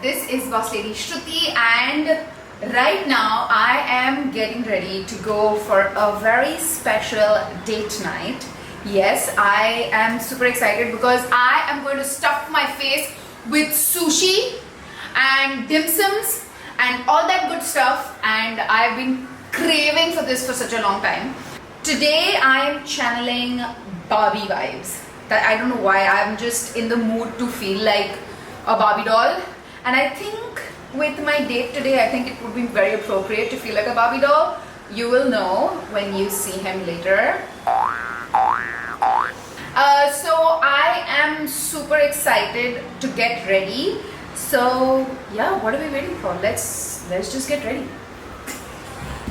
this is Bosslady Shruti and right now I am getting ready to go for a very special date night. Yes, I am super excited because I am going to stuff my face with sushi and dim sums and all that good stuff, and I've been craving for this for such a long time. Today I am channeling Barbie vibes. I don't know why, I'm just in the mood to feel like a Barbie doll, and I think with my date today, I think it would be very appropriate to feel like a Barbie doll. You will know when you see him later. So I am super excited to get ready. So yeah, what are we waiting for? Let's just get ready.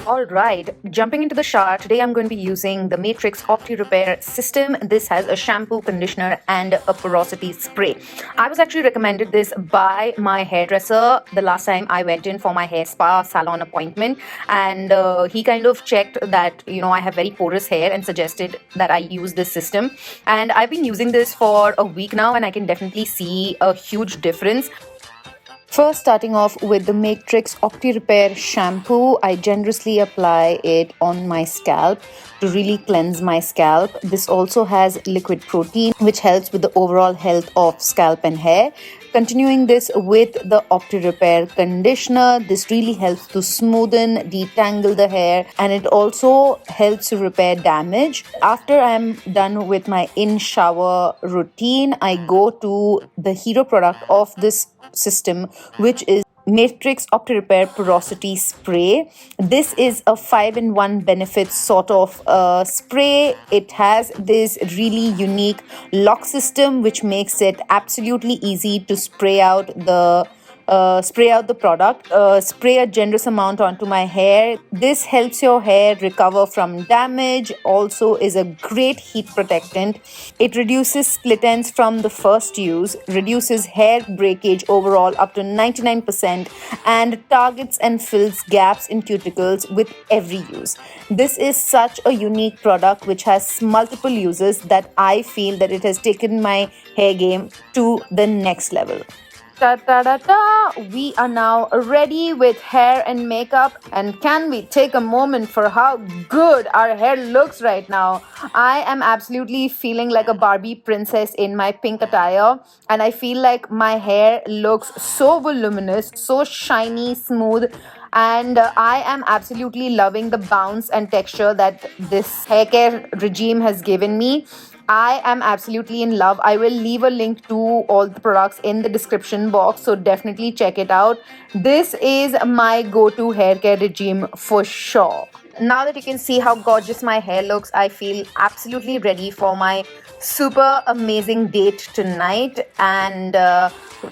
Alright, jumping into the shower. Today I'm going to be using the Matrix Opti.Repair system. This has a shampoo, conditioner and a porosity spray. I was actually recommended this by my hairdresser the last time I went in for my hair spa salon appointment, and he kind of checked that, you know, I have very porous hair and suggested that I use this system. And I've been using this for a week now and I can definitely see a huge difference. First, starting off with the Matrix Opti.Repair Shampoo, I generously apply it on my scalp to really cleanse my scalp. This also has liquid protein, which helps with the overall health of scalp and hair. Continuing this with the Opti.Repair Conditioner, this really helps to smoothen, detangle the hair, and it also helps to repair damage. After I'm done with my in-shower routine, I go to the hero product of this system, which is Matrix Opti.Repair Porosity Spray. This is a 5-in-1 benefit sort of spray. It has this really unique lock system which makes it absolutely easy to spray out the product. Spray a generous amount onto my hair. This helps your hair recover from damage. Also is a great heat protectant. It reduces split ends from the first use, reduces hair breakage overall up to 99%, and targets and fills gaps in cuticles with every use. This is such a unique product which has multiple uses that I feel that it has taken my hair game to the next level. We are now ready with hair and makeup, and can we take a moment for how good our hair looks right now? I am absolutely feeling like a Barbie princess in my pink attire, and I feel like my hair looks so voluminous, so shiny, smooth, and I am absolutely loving the bounce and texture that this hair care regime has given me. I am absolutely in love. I will leave a link to all the products in the description box, so definitely check it out. This is my go-to hair care regime for sure. Now that you can see how gorgeous my hair looks, I feel absolutely ready for my super amazing date tonight, and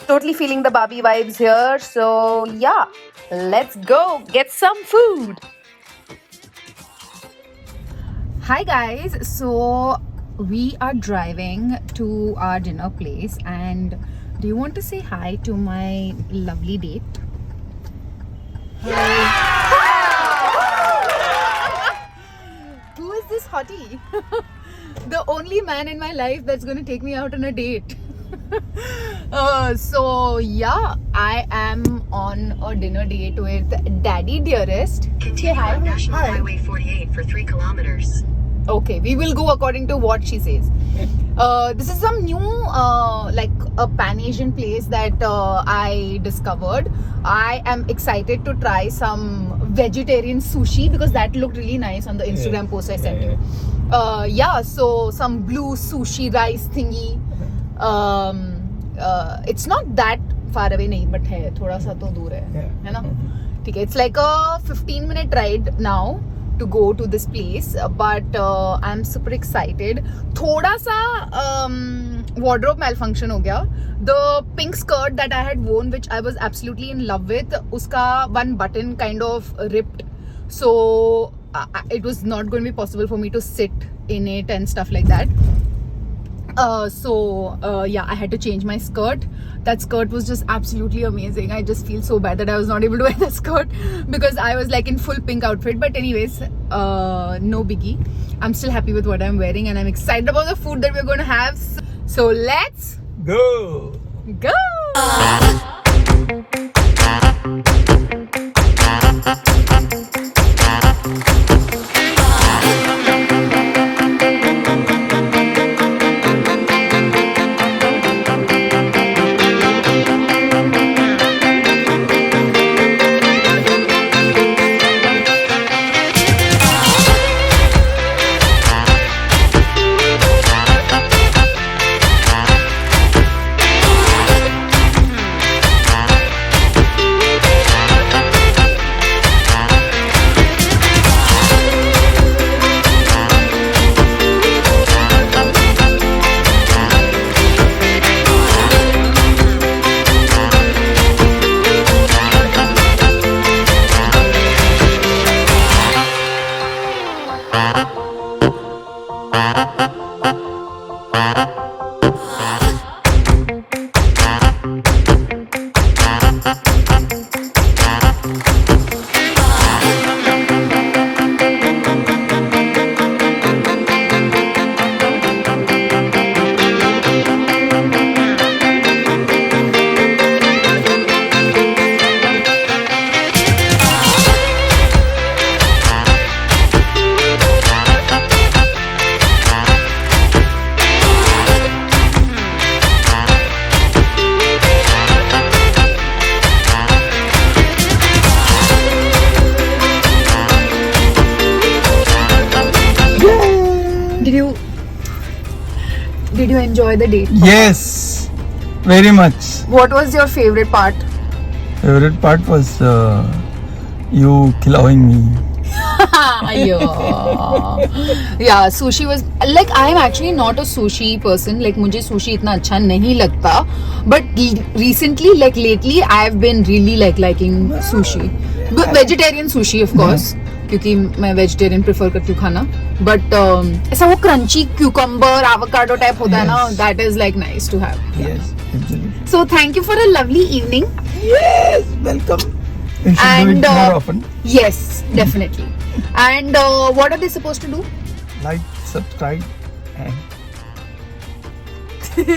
totally feeling the Barbie vibes here. So yeah, let's go get some food. Hi guys, so we are driving to our dinner place, and do you want to say hi to my lovely date? Who is this hottie? The only man in my life that's going to take me out on a date. So yeah, I am on a dinner date with Daddy Dearest. Continue on National Highway 48 for 3 kilometers. Okay, we will go according to what she says. This is some new like a Pan-Asian place that I discovered. I am excited to try some vegetarian sushi because that looked really nice on the Instagram post I sent you. Yeah, so some blue sushi rice thingy. It's not that far away, nahi, but hai thoda sa to dur hai na? Okay, it's like a 15-minute ride now to go to this place, but I'm super excited. Thoda sa wardrobe malfunction ho gaya. The pink skirt that I had worn, which I was absolutely in love with, uska one button kind of ripped, so it was not going to be possible for me to sit in it and stuff like that. Yeah, I had to change my skirt. That skirt was just absolutely amazing. I just feel so bad that I was not able to wear the skirt because I was like in full pink outfit. But anyways, no biggie. I'm still happy with what I'm wearing and I'm excited about the food that we're going to have. So let's go. Go! Did you enjoy the date? Yes, very much. What was your favorite part? Favorite part was you killing me. Yeah, sushi was like, I am actually not a sushi person. Like मुझे sushi इतना अच्छा नहीं लगता. But recently, like lately, I have been really like liking sushi. But vegetarian sushi, of course. क्योंकि मैं vegetarian prefer करती हूँ खाना. But ऐसा वो crunchy cucumber avocado type होता है ना, that is like nice to have. Yes, absolutely. So thank you for a lovely evening. Yes, welcome. We should do it more often. Yes, definitely. And what are they supposed to do? Like, subscribe, and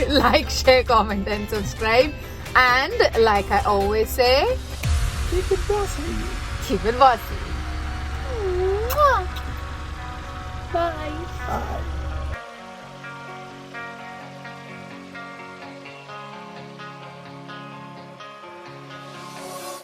Like, share, comment, and subscribe. And like I always say, keep it bossy. keep it bossy. Mwah. Bye.